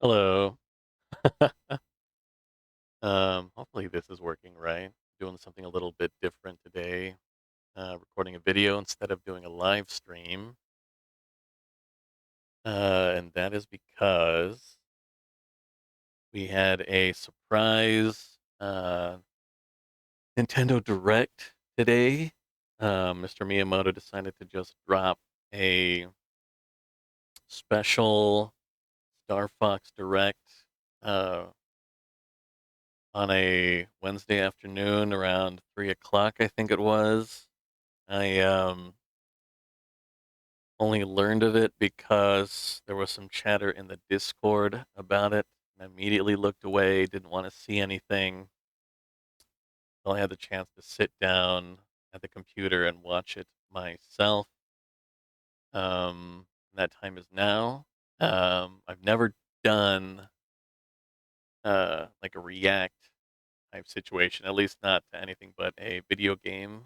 Hello. Hopefully this is working right. Doing something a little bit different today. Recording a video instead of doing a live stream. And that is because we had a surprise Nintendo Direct today. Mr. Miyamoto decided to just drop a special Star Fox Direct uh, on a Wednesday afternoon around 3 o'clock, I think it was. I only learned of it because there was some chatter in the Discord about it. And I immediately looked away, didn't want to see anything. Until I had the chance to sit down at the computer and watch it myself. That time is now. I've never done like a react type situation, at least not to anything but a video game.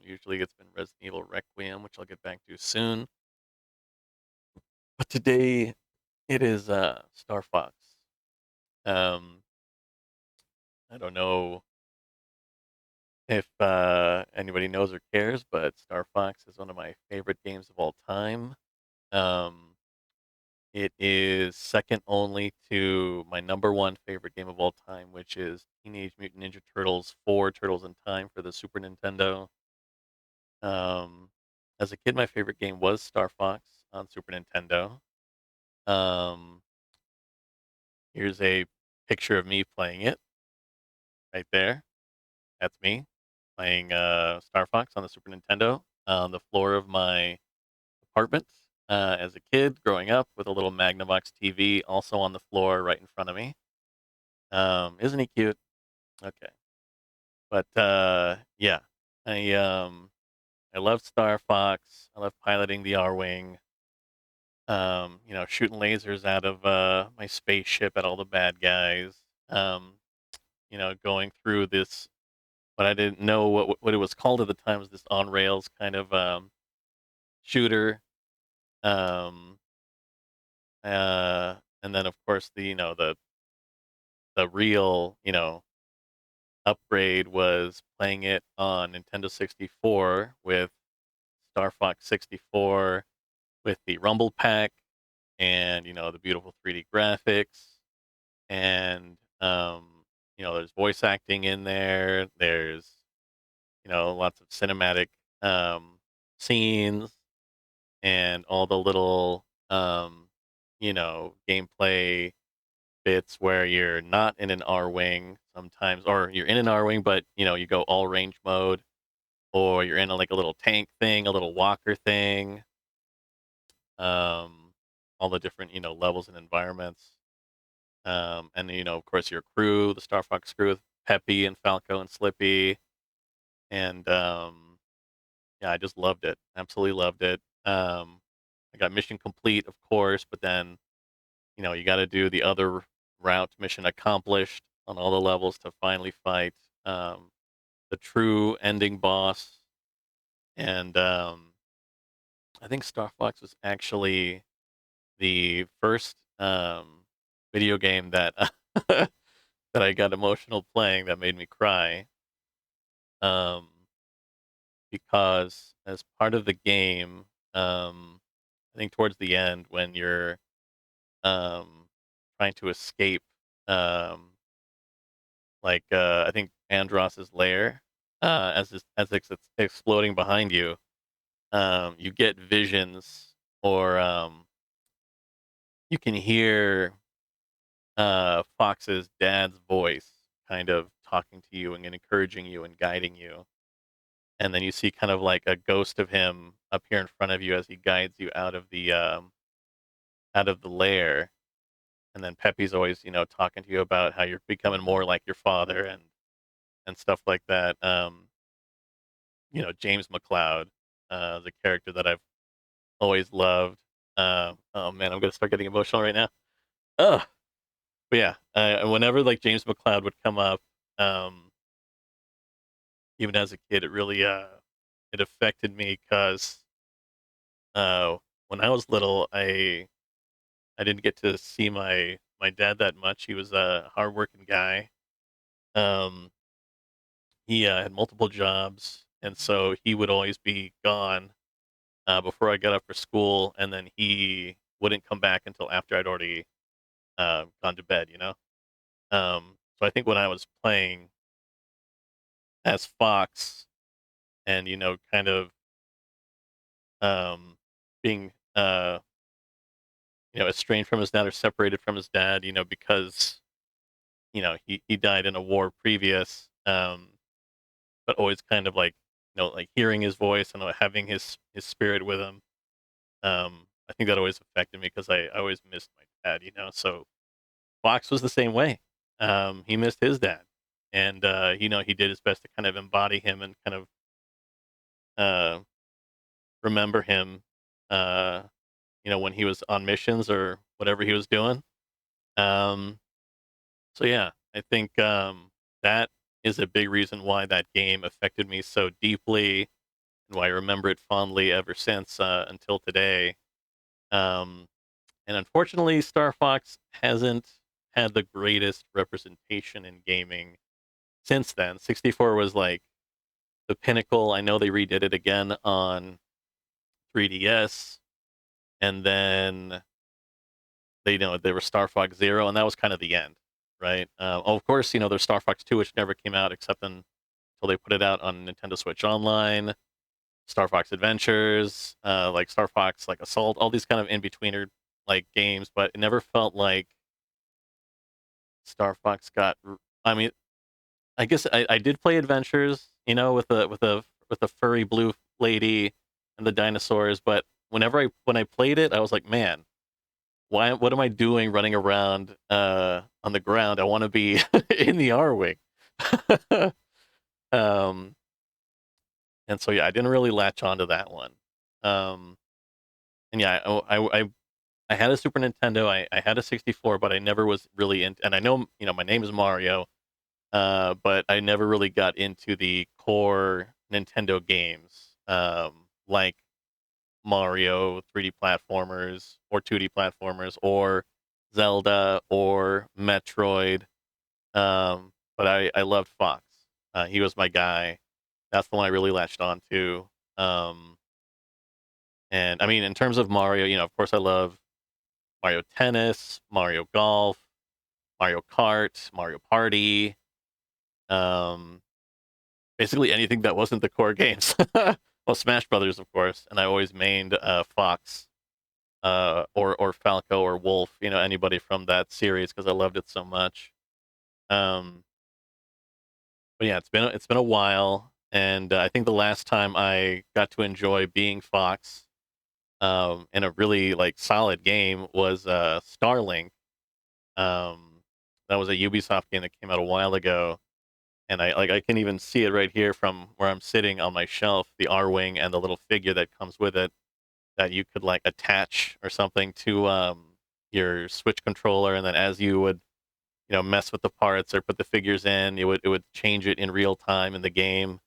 Usually it's been Resident Evil Requiem, which I'll get back to soon. But today it is Star Fox. Um, I don't know if anybody knows or cares, but Star Fox is one of my favorite games of all time. Um, it is second only to my number one favorite game of all time, which is Teenage Mutant Ninja Turtles 4 Turtles in Time for the Super Nintendo. Um, as a kid, my favorite game was Star Fox on Super Nintendo. Um, Here's a picture of me playing it right there. That's me playing Star Fox on the Super Nintendo on the floor of my apartment as a kid growing up with a little Magnavox TV also on the floor right in front of me. Isn't he cute? Okay. But yeah, I love Star Fox. I love piloting the R-Wing. Shooting lasers out of my spaceship at all the bad guys. Um, going through this but I didn't know what it was called at the time was this on rails kind of shooter. Um, and then of course the real upgrade was playing it on Nintendo 64 with Star Fox 64 with the Rumble Pack and the beautiful 3D graphics and there's voice acting in there. There's lots of cinematic um, scenes and all the little gameplay bits where you're not in an R wing sometimes, or you're in an R wing, but you go all range mode, or you're in like a little tank thing, a little walker thing, um, all the different levels and environments, and of course your crew, the Star Fox crew, with Peppy and Falco and Slippy, and yeah, I just loved it, absolutely loved it. I got mission complete, of course, but then you got to do the other route mission accomplished on all the levels to finally fight um, the true ending boss. And I think Star Fox was actually the first video game that that I got emotional playing that made me cry. Um, because as part of the game, I think towards the end when you're um, trying to escape um, I think Andross's lair, as it's exploding behind you, you get visions or you can hear Fox's dad's voice kind of talking to you and encouraging you and guiding you. And then you see kind of like a ghost of him up here in front of you as he guides you out of the lair. And then Peppy's always, talking to you about how you're becoming more like your father and stuff like that. James McLeod, the character that I've always loved. Oh man, I'm gonna start getting emotional right now. Oh, but yeah, whenever like James McLeod would come up, um, even as a kid, it really it affected me because when I was little, I didn't get to see my my dad that much. He was a hardworking guy. Um, he had multiple jobs, and so he would always be gone before I got up for school, and then he wouldn't come back until after I'd already gone to bed. So I think when I was playing as Fox, and kind of um, being estranged from his dad or separated from his dad, because he died in a war previous, but always kind of like like hearing his voice and having his spirit with him. I think that always affected me because I always missed my dad. So Fox was the same way. He missed his dad, and he did his best to kind of embody him and kind of uh, remember him. Uh, when he was on missions or whatever he was doing. Um, so yeah, I think that is a big reason why that game affected me so deeply and why I remember it fondly ever since until today. Um, and unfortunately, Star Fox hasn't had the greatest representation in gaming since then. 64 was like the pinnacle. I know they redid it again on 3DS, and then there was Star Fox Zero, and that was kind of the end, right? Of course, there's Star Fox Two, which never came out except until they put it out on Nintendo Switch Online. Star Fox Adventures, like Star Fox, like Assault, all these kind of in betweener like games, but it never felt like Star Fox got. I mean, I guess I did play Adventures, with the furry blue lady and the dinosaurs, but when I played it, I was like, man, what am I doing running around on the ground? I want to be in the R wing. um, and so yeah, I didn't really latch onto that one. Um, and yeah, I had a Super Nintendo. I had a 64, but I never was really in. And I know my name is Mario, but I never really got into the core Nintendo games, like Mario 3D platformers or 2D platformers or Zelda or Metroid. But I loved Fox. He was my guy. That's the one I really latched on to. Um, and I mean, in terms of Mario, of course, I love Mario Tennis, Mario Golf, Mario Kart, Mario Party. Um, Basically anything that wasn't the core games. Well, Smash Brothers, of course, and I always mained Fox or Falco or Wolf, anybody from that series because I loved it so much. Um, but yeah, it's been a while, and I think the last time I got to enjoy being Fox in a really like solid game was Starlink. Um, that was a Ubisoft game that came out a while ago, and I can even see it right here from where I'm sitting on my shelf, the R wing and the little figure that comes with it that you could like attach or something to your Switch controller, and then as you would mess with the parts or put the figures in, it would change it in real time in the game.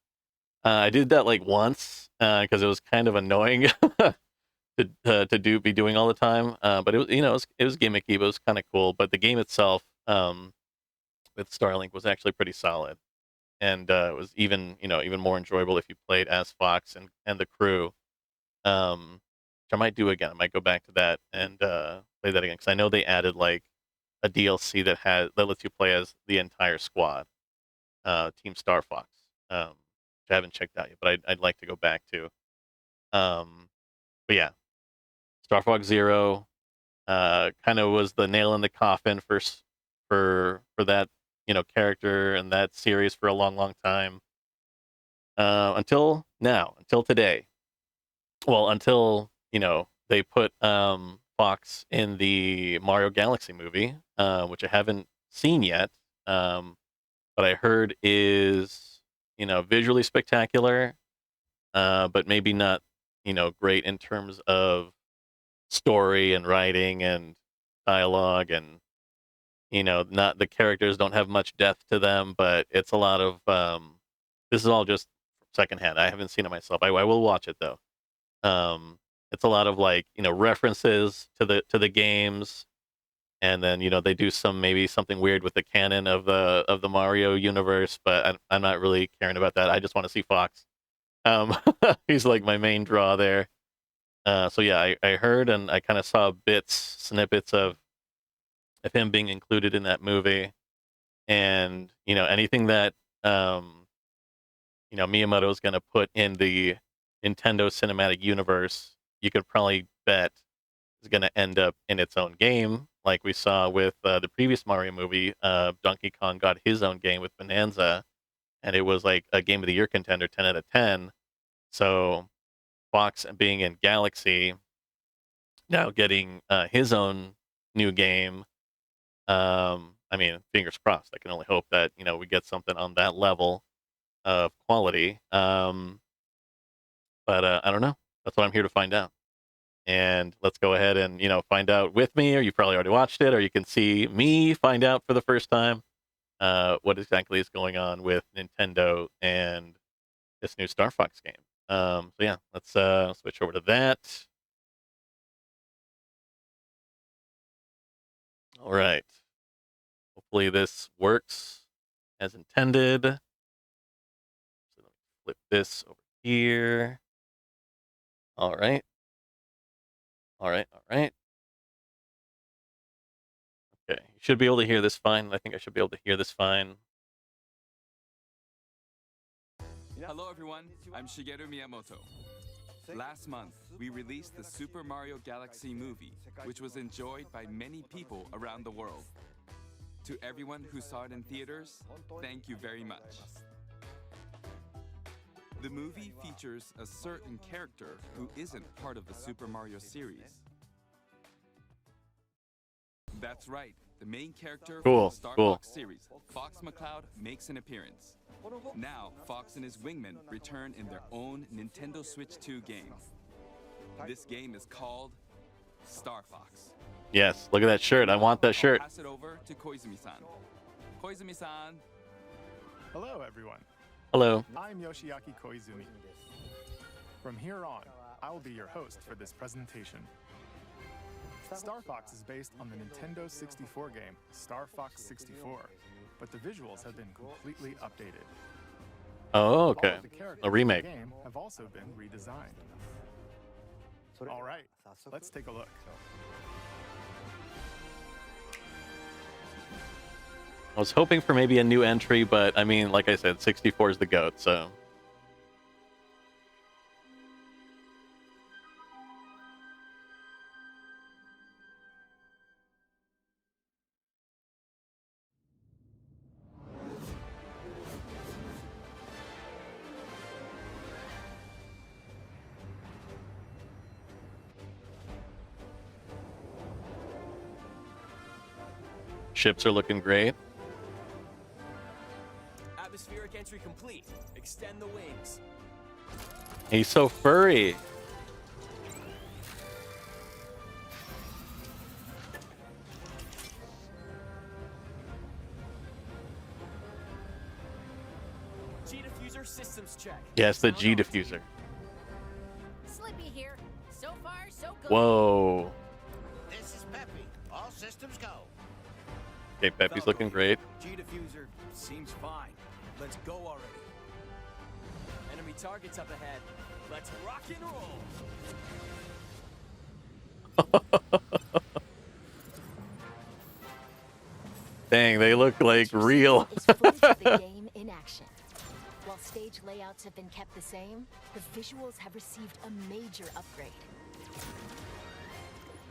I did that like once because it was kind of annoying to be doing all the time. But it was gimmicky, but it was kind of cool. But the game itself with Starlink was actually pretty solid, and it was even more enjoyable if you played as Fox and the crew. Which I might do again. I might go back to that and play that again because I know they added like a DLC that lets you play as the entire squad, Team Star Fox, which I haven't checked out yet, but I'd like to go back to. Um, but yeah, Star Fox Zero kind of was the nail in the coffin for that character and that series for a long, long time. Until now, until today. Well, until they put Fox in the Mario Galaxy movie, which I haven't seen yet, but I heard is visually spectacular, but maybe not great in terms of story and writing and dialogue and not the characters don't have much depth to them, but it's a lot of this is all just secondhand. I haven't seen it myself. I will watch it though. Um, it's a lot of like references to the games, and then they do maybe something weird with the canon of the Mario universe, but I'm not really caring about that. I just want to see Fox. Um, he's like my main draw there. So yeah, I heard and I kind of saw snippets of him being included in that movie, and anything that Miyamoto's going to put in the Nintendo Cinematic Universe, you could probably bet is going to end up in its own game, like we saw with the previous Mario movie. Donkey Kong got his own game with Bonanza, and it was like a Game of the Year contender, 10 out of 10. So Fox being in Galaxy, now getting his own new game. I mean, fingers crossed. I can only hope that we get something on that level of quality. But I don't know. That's what I'm here to find out. And let's go ahead and find out with me, or you probably already watched it, or you can see me find out for the first time what exactly is going on with Nintendo and this new Star Fox game. So yeah, let's switch over to that. All right. Hopefully this works as intended. So let me flip this over here. All right. All right. All right. Okay. You should be able to hear this fine. I think I should be able to hear this fine. Hello everyone, I'm Shigeru Miyamoto. Last month, we released the Super Mario Galaxy movie, which was enjoyed by many people around the world. To everyone who saw it in theaters, thank you very much. The movie features a certain character who isn't part of the Super Mario series. That's right, the main character from the Star Fox series, Fox McCloud, makes an appearance. Now, Fox and his wingmen return in their own Nintendo Switch 2 game. This game is called Star Fox. Yes, look at that shirt. I want that shirt. I'll pass it over to Koizumi-san. Koizumi-san. Hello, everyone. Hello. I'm Yoshiaki Koizumi. From here on, I will be your host for this presentation. Star Fox is based on the Nintendo 64 game Star Fox 64, but the visuals have been completely updated. Oh, okay. All of the characters A remake. in the game have also been redesigned. All right, let's take a look. I was hoping for maybe a new entry, but I mean, like I said, 64 is the GOAT, so. Ships are looking great. Atmospheric entry complete. Extend the wings. He's so furry. G diffuser systems check. Yes, the G diffuser. Slippy here. So far, so good. Whoa. This is Peppy. All systems go. Okay, Peppy's looking great. G diffuser seems fine. Let's go already. Enemy targets up ahead. Let's rock and roll. Dang, they look like real. Is footage of the game in action. While stage layouts have been kept the same, the visuals have received a major upgrade.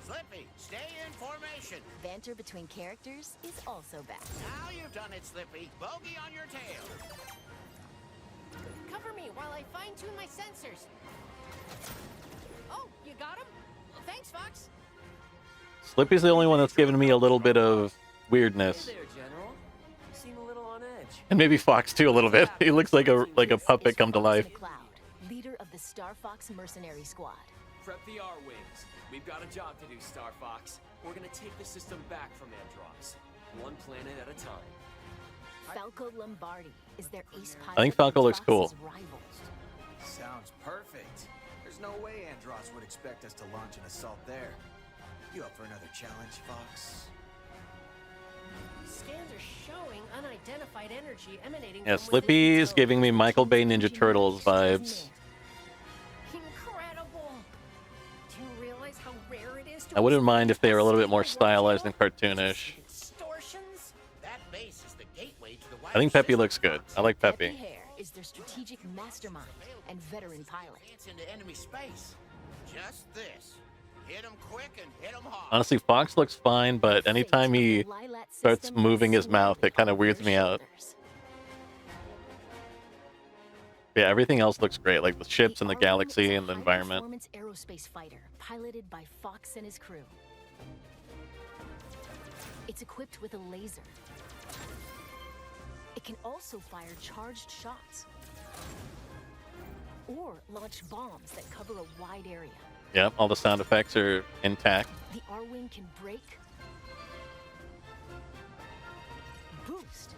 Slippy, stay in formation. Banter between characters is also back. Now you've done it, Slippy. Bogey on your tail. Cover me while I fine-tune my sensors. Oh, you got him? Thanks, Fox. Slippy's the only one that's given me a little bit of weirdness. Hey there, General. You seem a little on edge. And maybe Fox too a little bit. He looks like a puppet Is come to Fox life. McCloud, leader of the Star Fox Mercenary Squad. Prep the R-Wings. We've got a job to do, Star Fox. We're gonna take the system back from Andross. One planet at a time. Falco Lombardi is their ace pilot. I think Falco looks cool. Fox's rival. Sounds perfect. There's no way Andross would expect us to launch an assault there. You up for another challenge, Fox? Scans are showing unidentified energy emanating Yeah, from within Slippy the is dome. giving me Michael Bay Ninja Engineering Turtles vibes. extraordinaire. Incredible! Do you realize how rare it is to I wouldn't mind if they were a little bit more stable stylized and warp cartoonish. channel? Distortions? That base is the gateway to the I think wider Peppy system, looks good. Fox. I like Peppy Peppy. Hare is their strategic mastermind and veteran pilot. Advance into enemy space. Just this. Hit 'em quick and hit 'em hard. Honestly, Fox looks fine, but The anytime fate he of the Lilat starts system moving his is mouth, solely it kind of on weirds their me out. shoulders. Yeah, everything else looks great, like the ships and the R1 galaxy is a and the environment. high-performance aerospace fighter piloted by Fox and his crew. It's equipped with a laser. It can also fire charged shots or launch bombs that cover a wide area. Yep, all the sound effects are intact. The R-Wing can break, boost,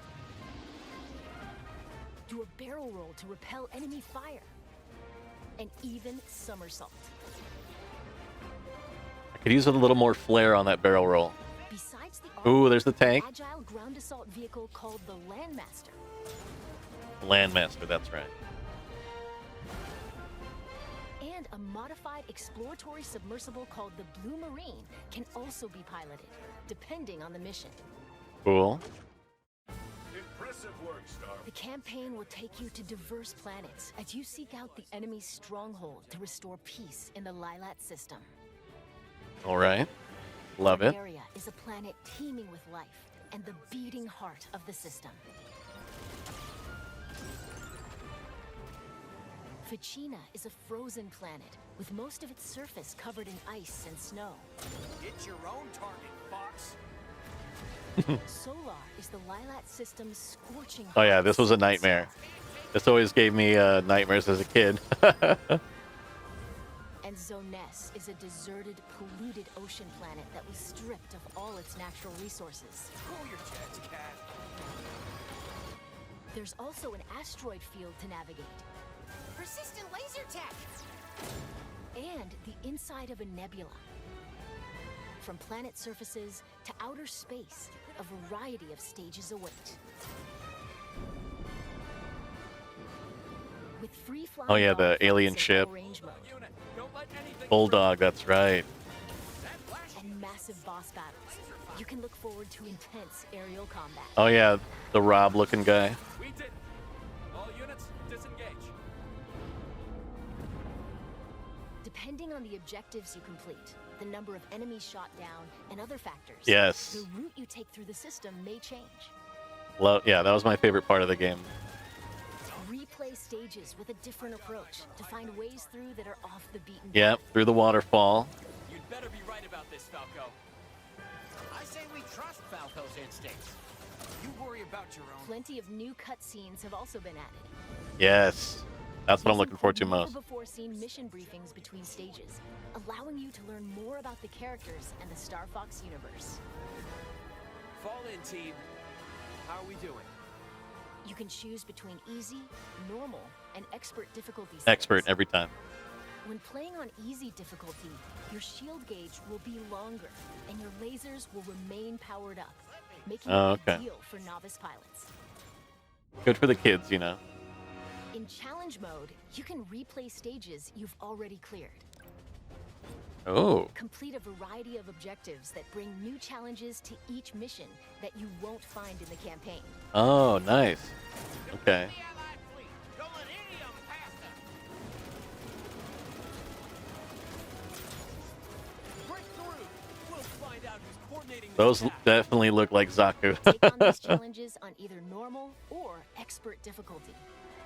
do a barrel roll to repel enemy fire, and even somersault. I could use a little more flair on that barrel roll. Besides the Ooh, R-Wing, there's the tank. an agile ground assault vehicle called the Landmaster. Landmaster, that's right. And a modified exploratory submersible called the Blue Marine can also be piloted, depending on the mission. Cool. Impressive work, Star. The campaign will take you to diverse planets as you seek out the enemy's stronghold to restore peace in the Lilat system. All right. Love it. Area is a planet teeming with life and the beating heart of the system. Ficina is a frozen planet with most of its surface covered in ice and snow. It's your own target, Fox. Solar is the Lilat system's scorching Oh yeah, hot this was a sun. nightmare. This always gave me nightmares as a kid. And Zoness is a deserted, polluted ocean planet that was stripped of all its natural resources. Cool your jets, Cat. There's also an asteroid field to navigate. Persistent laser tech! And the inside of a nebula. From planet surfaces to outer space, a variety of stages await. With free flying Oh, yeah, the dogfights alien in ship. all-range mode Unit, don't let anything Bulldog, that's right. and massive boss battles, you can look forward to intense aerial combat. Oh yeah, the Rob looking guy. We did it. All units, disengage. Depending on the objectives you complete, the number of enemies shot down, and other factors, Yes. the route you take through the system may change. Yeah, that was my favorite part of the game. Replay stages with a different approach to find ways through that are off the beaten Yep, through the waterfall. You'd better be right about this, Falco. I say we trust Falco's instincts. You worry about your own. Plenty of new cutscenes have also been added. Yes, that's what I'm These looking forward to include most. never-before-seen mission briefings between stages, allowing you to learn more about the characters and the Star Fox universe. Fall in, team. How are we doing? You can choose between easy, normal, and expert difficulty settings. Expert every time. When playing on easy difficulty, your shield gauge will be longer, and your lasers will remain powered up, making Oh, it okay. ideal for novice pilots. Good for the kids, you know. In challenge mode, you can replay stages you've already cleared. Oh, Complete a variety of objectives that bring new challenges to each mission that you won't find in the campaign. oh, nice. Okay. The Allied fleet. Don't let any of them pass us. Break through. We'll find out who's coordinating this Those attack. definitely look like Zaku. Take on these challenges on either normal or expert difficulty.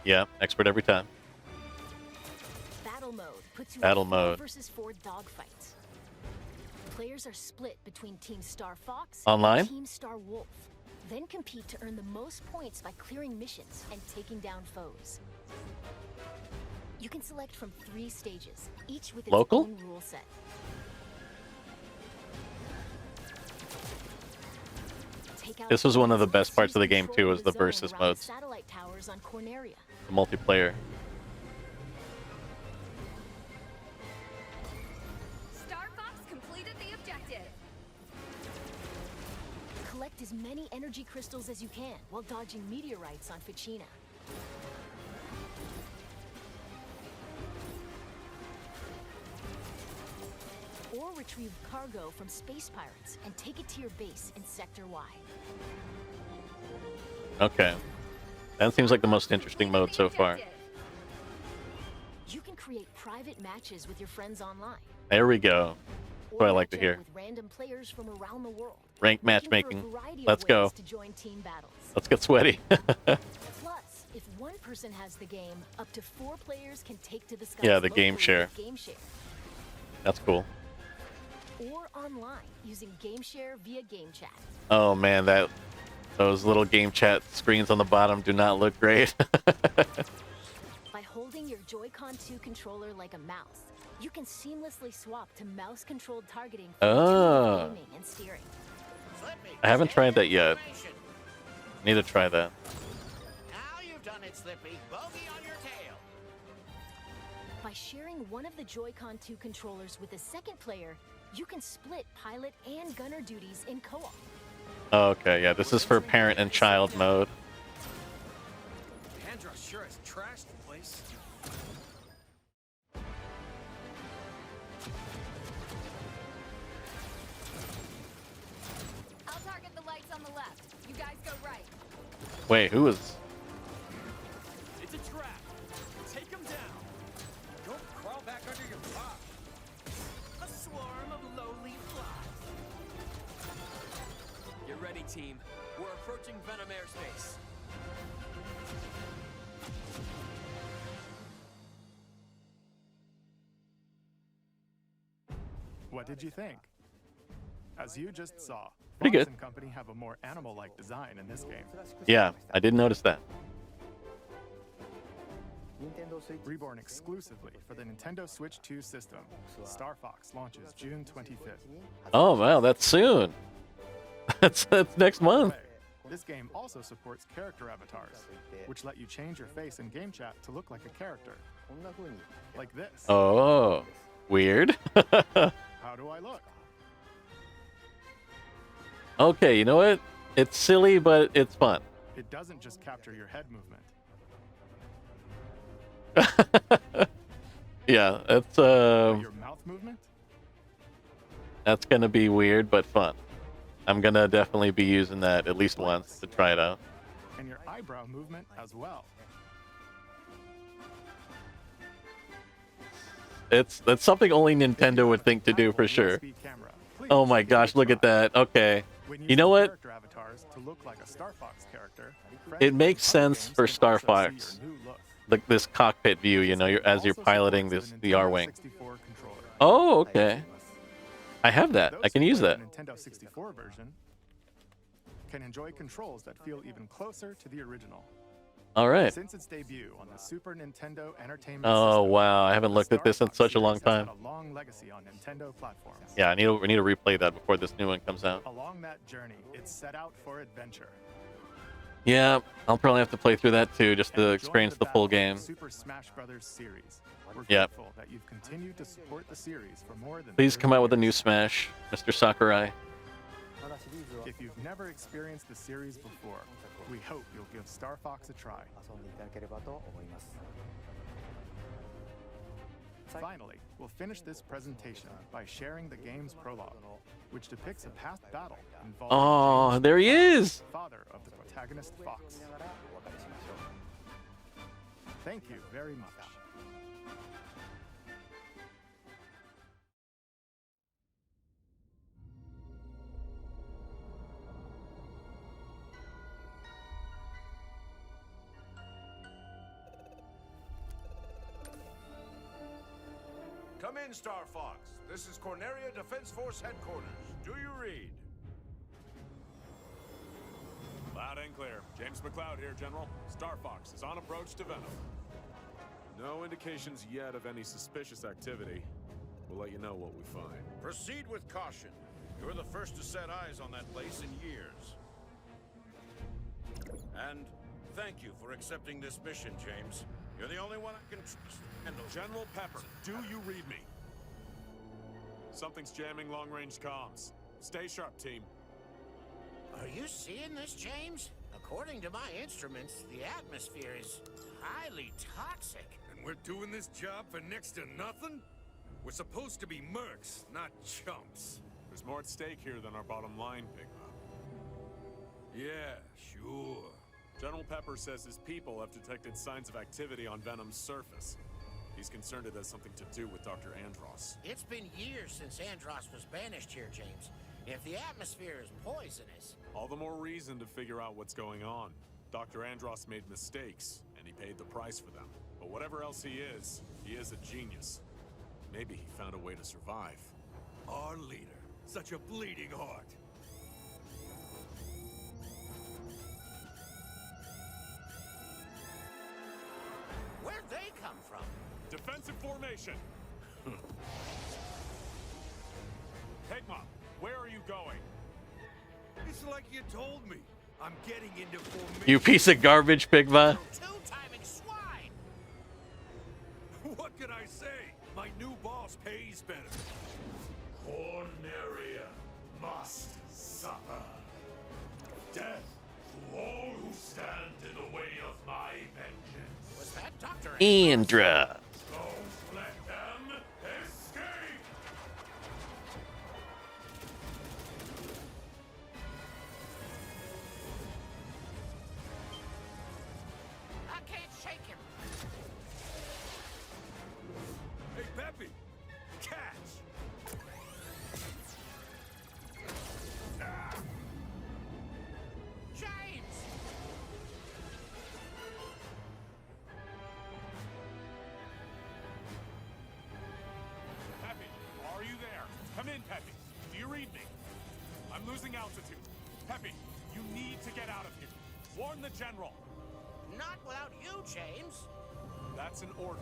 Yeah, expert every time. Battle mode puts you Battle in 4 mode. versus 4 dogfights. Players are split between Team Star Fox Online? and Team Star Wolf. Then compete to earn the most points by clearing missions and taking down foes. You can select from 3 stages, each with its Local? own rule set. Take out This was one of the best Foxes parts of the game, control too, was the zone versus around modes. Satellite towers on Corneria. The multiplayer. Star Fox completed the objective. Collect Collect as many energy crystals as you can while dodging meteorites on Ficina. Or retrieve cargo from space pirates and take it to your base in Sector Y. Okay. That seems like the most interesting mode so far. You can create private matches with your friends online. There we go. That's what I like to hear. With random players from around the world. Ranked matchmaking. Let's go. To join team battles. Let's get sweaty. Plus, if one person has the game, up to 4 players can take to the sky. Yeah, the game share. Game share. That's cool. Or online using game share via game chat. Oh man, those little game chat screens on the bottom do not look great. By holding your Joy-Con 2 controller like a mouse, you can seamlessly swap to mouse-controlled targeting for aiming and steering. I haven't tried that yet. Need to try that. Now you've done it, Slippy. Bogey on your tail. By sharing one of the Joy-Con 2 controllers with a second player, you can split pilot and gunner duties in co-op. Okay, yeah, this is for parent and child mode. Andros sure has trashed the place. I'll target the lights on the left. You guys go right. Wait, who is... It's a trap. Take him down. Don't crawl back under your rock. A swarm of lowly flies. Get ready, team. We're approaching Venom airspace. What did you think? As you just saw, Pretty Fox good. and Company have a more animal-like design in this game. Yeah, I did notice that. Reborn exclusively for the Nintendo Switch 2 system, Star Fox launches June 25th. Oh wow, that's soon. That's next month. This game also supports character avatars, which let you change your face in game chat to look like a character. Like this. Oh, weird. How do I look? Okay, you know what? It's silly, but it's fun. It doesn't just capture your head movement. Yeah, that's Your mouth movement? that's gonna be weird but fun. I'm gonna definitely be using that at least once to try it out. And your eyebrow movement as well. That's something only Nintendo would think to do for sure. Oh my gosh, look at that. Okay. You know what? It makes sense for Star Fox. Like this cockpit view, you know, as you're piloting the R-Wing. Oh, okay. I have that. I can use that. Nintendo 64 version can enjoy controls that feel even closer to the original. All right. Since its debut on the Super Nintendo Entertainment Oh System, wow, I haven't looked at this in Star such a Fox long series has time. had a long legacy on Nintendo platforms. Yeah, we need to replay that before this new one comes out. Along that journey, it set out for adventure. Yeah, I'll probably have to play through that too, just to And experience join the full battle game. of the Super Smash Brothers series. We're Yep. grateful that you've continued to support the series for more than Please 30 come out with a new years. Smash, Mr. Sakurai. If you've never experienced the series before, we hope you'll give Star Fox a try. Finally, we'll finish this presentation by sharing the game's prologue, which depicts a past battle involving Oh, James, there he is! father of the protagonist Fox. Thank you very much. Come in, Star Fox. This is Corneria Defense Force Headquarters. Do you read? Loud and clear. James McCloud here, General. Star Fox is on approach to Venom. No indications yet of any suspicious activity. We'll let you know what we find. Proceed with caution. You're the first to set eyes on that place in years. And thank you for accepting this mission, James. You're the only one I can handle. General Pepper, do you read me? Something's jamming long-range comms. Stay sharp, team. Are you seeing this, James? According to my instruments, the atmosphere is highly toxic. And we're doing this job for next to nothing? We're supposed to be mercs, not chumps. There's more at stake here than our bottom line, Pigma. Yeah, sure. General Pepper says his people have detected signs of activity on Venom's surface. He's concerned it has something to do with Dr. Andross. It's been years since Andross was banished here, James. If the atmosphere is poisonous... All the more reason to figure out what's going on. Dr. Andross made mistakes, and he paid the price for them. But whatever else he is a genius. Maybe he found a way to survive. Our leader. Such a bleeding heart. Where'd they come from? Defensive formation! Pigma, where are you going? It's like you told me. I'm getting into formation. You piece of garbage, Pigma. Two-timing swine! What can I say? My new boss pays better. Corneria must suffer. Death to all who stand in the way of my vengeance. Was that Dr. Andra. Don't let them escape! I can't shake him. Hey, Peppy! Catch! Ah! James! Peppy, are you there? Come in, Peppy. Do you read me? I'm losing altitude. Peppy, you need to get out of here. Warn the general. Not without you, James. That's an order.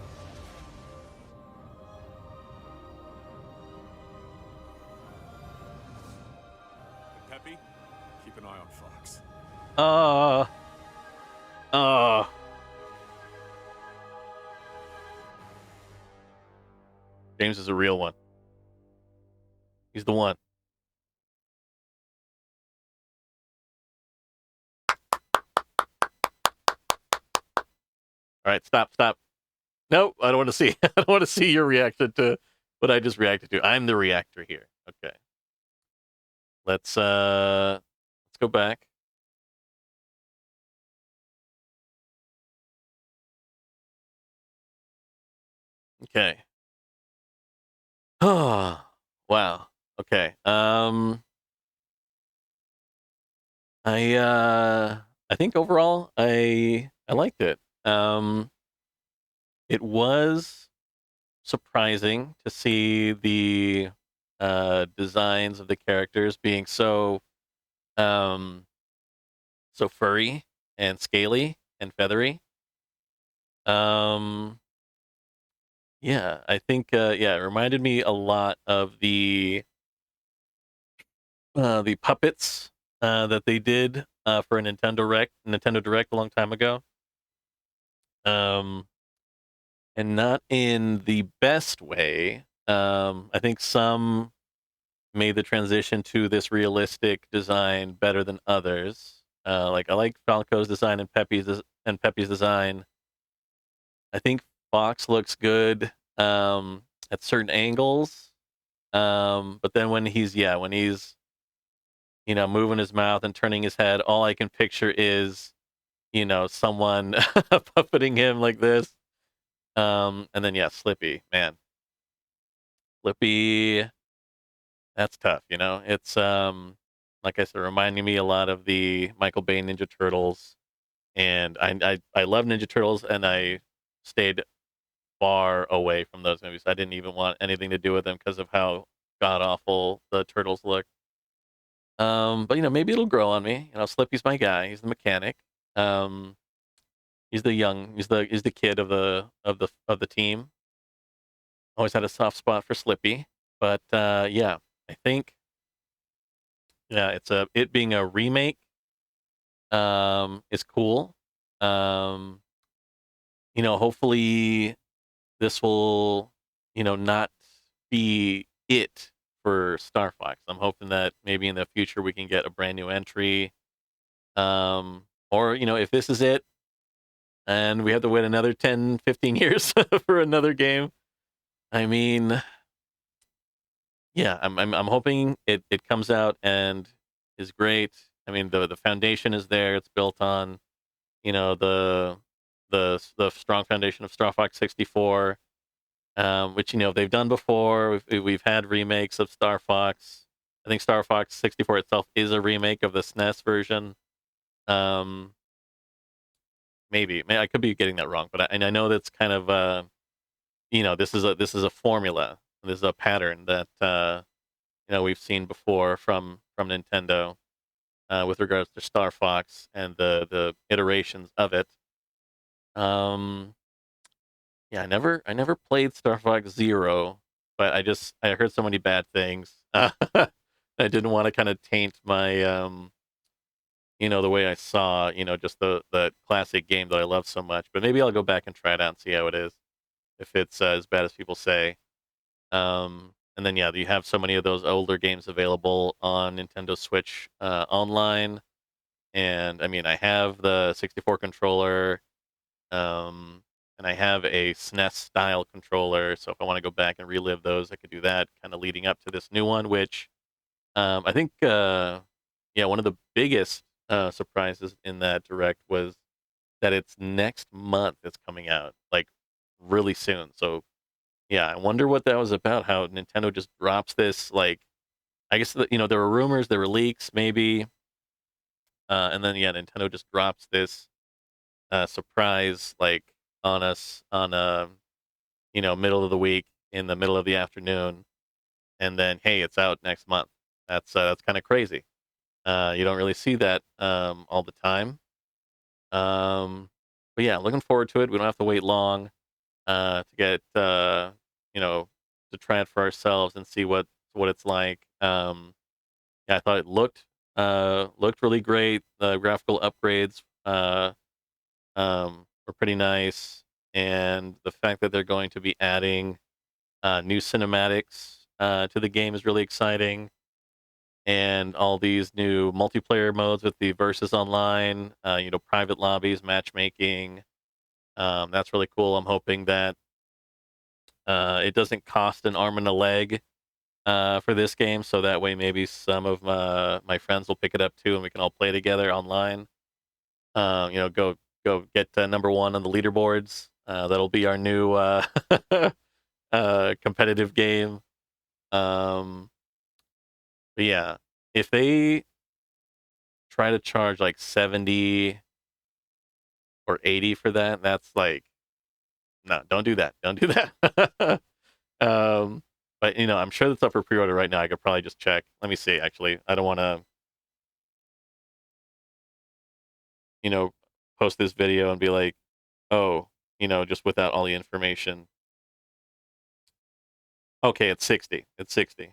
And Peppy, keep an eye on Fox. James is a real one. He's the one. All right, stop. No, I don't want to see. I don't want to see your reaction to what I just reacted to. I'm the reactor here. Okay. Let's go back. Okay. Oh, wow. Okay. I think overall I liked it. It was surprising to see the designs of the characters being so furry and scaly and feathery. Yeah, I think it reminded me a lot of the puppets that they did for a Nintendo Direct a long time ago. And not in the best way. I think some made the transition to this realistic design better than others. Like I like Falco's design and Peppy's design. I think Fox looks good at certain angles. But then when he's moving his mouth and turning his head, all I can picture is someone puppeting him like this. And then Slippy, man. Slippy, that's tough, It's like I said, reminding me a lot of the Michael Bay Ninja Turtles. And I love Ninja Turtles, and I stayed far away from those movies. I didn't even want anything to do with them because of how god awful the Turtles look. But maybe it'll grow on me. Slippy's my guy. He's the mechanic. He's the kid of the team. Always had a soft spot for Slippy, but I think it being a remake is cool. Hopefully this will not be it for Star Fox. I'm hoping that maybe in the future we can get a brand new entry. Or, if this is it and we have to wait another 10, 15 years for another game, I mean, yeah, I'm hoping it comes out and is great. I mean, the foundation is there. It's built on, the strong foundation of Star Fox 64, which they've done before. We've had remakes of Star Fox. I think Star Fox 64 itself is a remake of the SNES version. Maybe I could be getting that wrong, but I know that's kind of this is a formula. This is a pattern that we've seen before from Nintendo with regards to Star Fox and the iterations of it. Yeah, I never played Star Fox Zero, but I heard so many bad things. I didn't want to kind of taint my the way I saw just the classic game that I love so much. But maybe I'll go back and try it out and see how it is, if it's as bad as people say. And then you have so many of those older games available on Nintendo Switch online. And I mean, I have the 64 controller, and I have a SNES style controller. So if I want to go back and relive those, I could do that, kind of leading up to this new one, which I think, one of the biggest surprises in that direct was that it's next month it's coming out, like really soon. So yeah, I wonder what that was about. How Nintendo just drops this, like, I guess there were rumors, there were leaks, maybe, and then Nintendo just drops this surprise, like, on us on middle of the week, in the middle of the afternoon, and then hey, it's out next month. That's kind of crazy. You don't really see that all the time. But yeah, looking forward to it. We don't have to wait long to get to try it for ourselves and see what it's like. Yeah, I thought it looked really great. The graphical upgrades were pretty nice, and the fact that they're going to be adding new cinematics to the game is really exciting. And all these new multiplayer modes with the versus online, private lobbies, matchmaking. That's really cool. I'm hoping that it doesn't cost an arm and a leg for this game, so that way maybe some of my friends will pick it up too, and we can all play together online. Go get number one on the leaderboards. That'll be our new competitive game. But yeah, if they try to charge like 70 or 80 for that, that's like, no, don't do that. Don't do that. But I'm sure that's up for pre-order right now. I could probably just check. Let me see. Actually, I don't want to, post this video and be like, oh, just without all the information. Okay, it's 60. It's 60.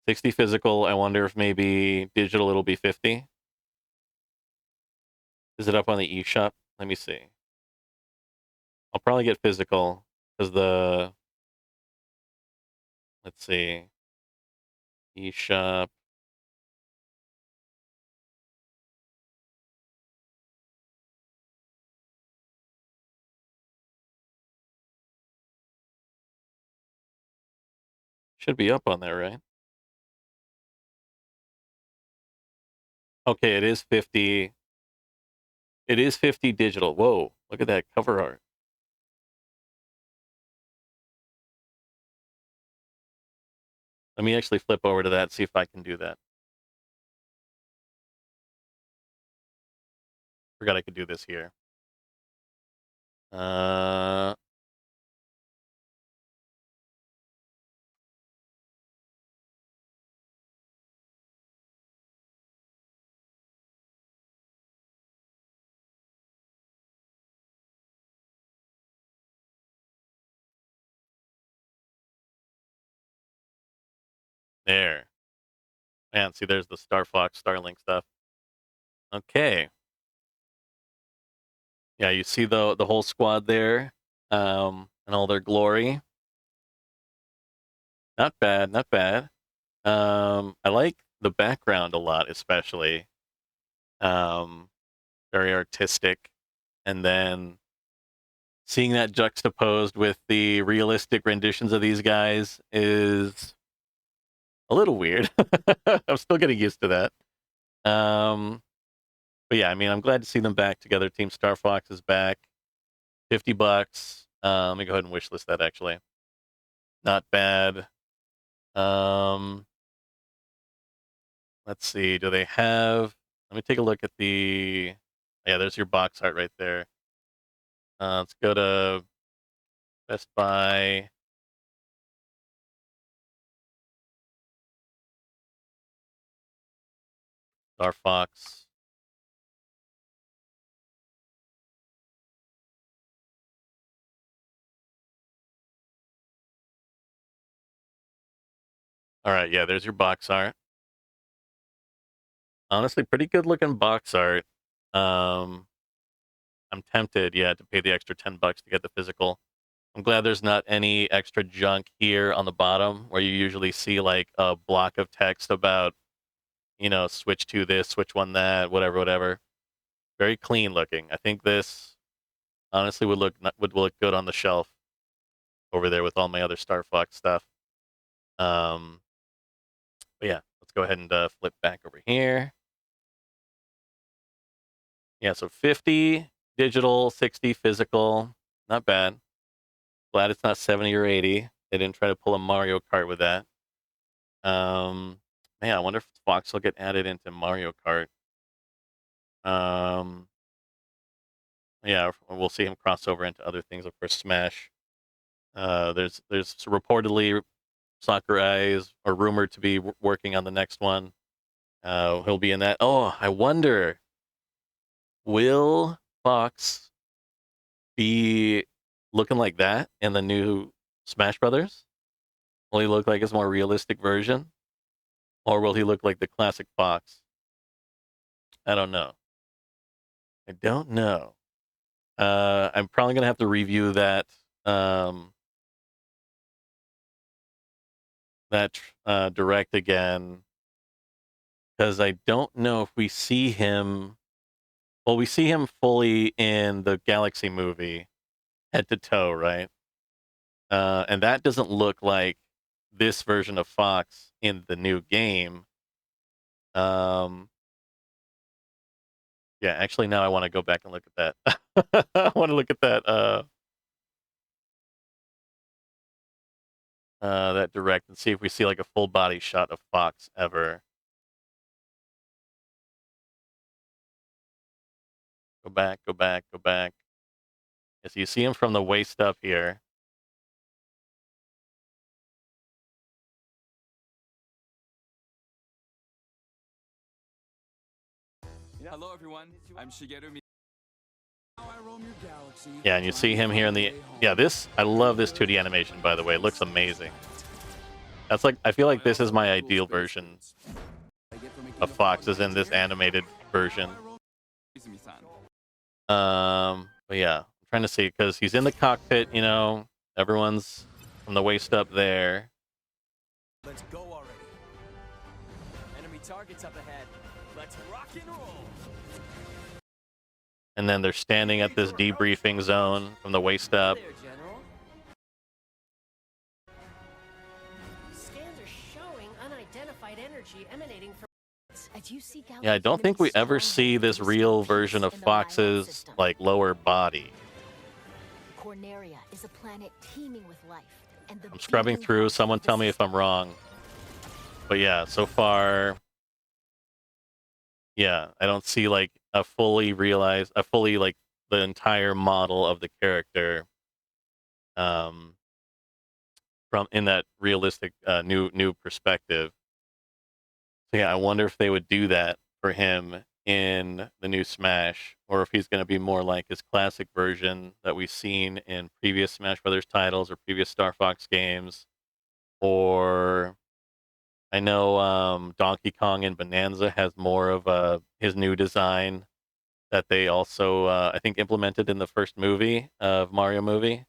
60 physical. I wonder if maybe digital it'll be 50. Is it up on the eShop? Let me see. I'll probably get physical because let's see, eShop. Should be up on there, right? Okay, it is 50. It is 50 digital. Whoa, look at that cover art. Let me actually flip over to that, see if I can do that. Forgot I could do this here. There. Man, see, there's the Star Fox, Starlink stuff. Okay. Yeah, you see the whole squad there, and all their glory. Not bad, not bad. I like the background a lot, especially. Very artistic. And then seeing that juxtaposed with the realistic renditions of these guys is a little weird. I'm still getting used to that. But yeah, I mean, I'm glad to see them back together. Team Star Fox is back. $50. Let me go ahead and wishlist that, actually. Not bad. Let's see. Do they have... Let me take a look at the... Yeah, there's your box art right there. Let's go to Best Buy. Star Fox. All right, yeah, there's your box art. Honestly, pretty good looking box art. I'm tempted, yeah, to pay the extra $10 to get the physical. I'm glad there's not any extra junk here on the bottom where you usually see like a block of text about, switch to this, switch one that, whatever, whatever. Very clean looking. I think this honestly would look good on the shelf over there with all my other Star Fox stuff. But yeah, let's go ahead and flip back over here. Yeah, so 50 digital, 60 physical. Not bad. Glad it's not 70 or 80. They didn't try to pull a Mario Kart with that. Man, I wonder if Fox will get added into Mario Kart. Yeah, we'll see him cross over into other things, of course, Smash. There's reportedly Sakurai is or rumored to be working on the next one. He'll be in that. Oh, I wonder, will Fox be looking like that in the new Smash Brothers? Will he look like his more realistic version? Or will he look like the classic Fox? I don't know. I don't know. I'm probably going to have to review that direct again, because I don't know if we see him. Well, we see him fully in the Galaxy movie, head to toe, right? And that doesn't look like this version of Fox in the new game. Yeah, actually, now I want to go back and look at that. I want to look at that direct and see if we see like a full body shot of Fox ever. Go back, go back, go back. Yes, you see him from the waist up here. Hello, everyone. I'm Shigeru Yeah, and you see him here in the... Yeah, I love this 2D animation, by the way. It looks amazing. That's like... I feel like this is my ideal version of Fox, is in this animated version. But yeah, I'm trying to see, because he's in the cockpit, everyone's from the waist up there. Let's go already. Enemy targets up ahead. Let's rock and roll. And then they're standing at this debriefing zone from the waist up. There, General. Scans are showing unidentified energy emanating from. As you see Yeah, I don't think we ever see this real version of Fox's like lower body. Corneria is a planet teeming with life, and the I'm scrubbing through. Someone tell me if I'm wrong. But yeah, so far, yeah, I don't see like a fully like the entire model of the character from in that realistic new perspective. So yeah, I wonder if they would do that for him in the new Smash, or if he's going to be more like his classic version that we've seen in previous Smash Brothers titles or previous Star Fox games. Or I know Donkey Kong and Bonanza has more of his new design that they also, I think, implemented in the first movie of Mario movie.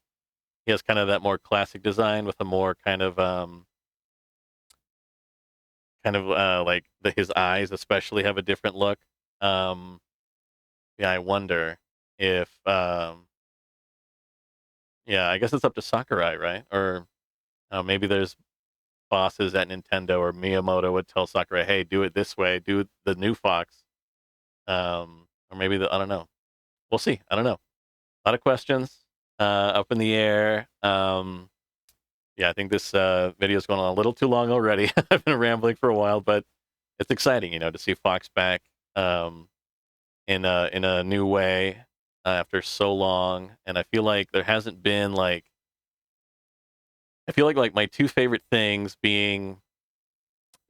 He has kind of that more classic design with a more kind of kind of like his eyes especially have a different look. Um, yeah, I wonder if yeah, I guess it's up to Sakurai, right? Or maybe there's bosses at Nintendo or Miyamoto would tell Sakurai, "Hey, do it this way, do the new Fox." Or maybe I don't know. We'll see. I don't know. A lot of questions up in the air. Yeah, I think this video is going on a little too long already. I've been rambling for a while, but it's exciting, to see Fox back in a new way after so long. And I feel like there hasn't been I feel like my two favorite things being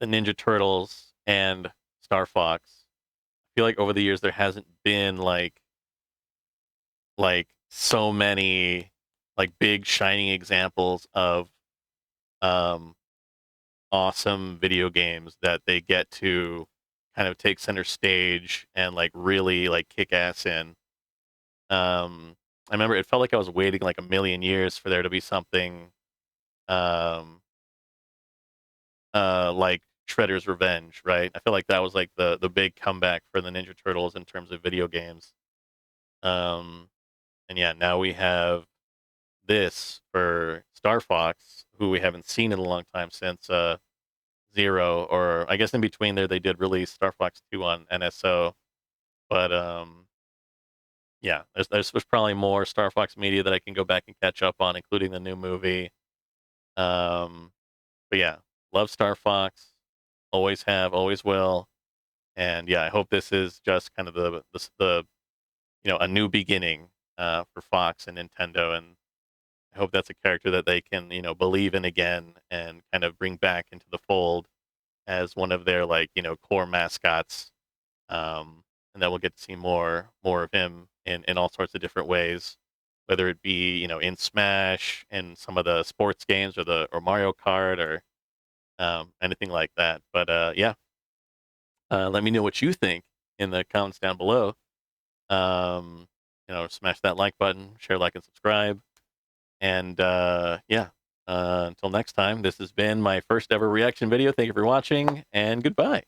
the Ninja Turtles and Star Fox. I feel like over the years there hasn't been like so many big shining examples of um awesome video games that they get to kind of take center stage and really kick ass in. I remember it felt like I was waiting like a million years for there to be something um like Shredder's Revenge, right? I feel like that was like the big comeback for the Ninja Turtles in terms of video games. Um and yeah, now we have this for Star Fox, who we haven't seen in a long time since Zero, or I guess in between there they did release Star Fox 2 on NSO. But yeah, there's probably more Star Fox media that I can go back and catch up on, including the new movie. Um, but yeah, love Star Fox, always have, always will, and yeah, I hope this is just kind of the a new beginning for Fox and Nintendo, and I hope that's a character that they can believe in again and kind of bring back into the fold as one of their core mascots, and that we'll get to see more of him in all sorts of different ways, whether it be in Smash and some of the sports games or Mario Kart or anything like that. But yeah, let me know what you think in the comments down below. Smash that like button, share, like, and subscribe, and yeah. Until next time, this has been my first ever reaction video. Thank you for watching, and goodbye.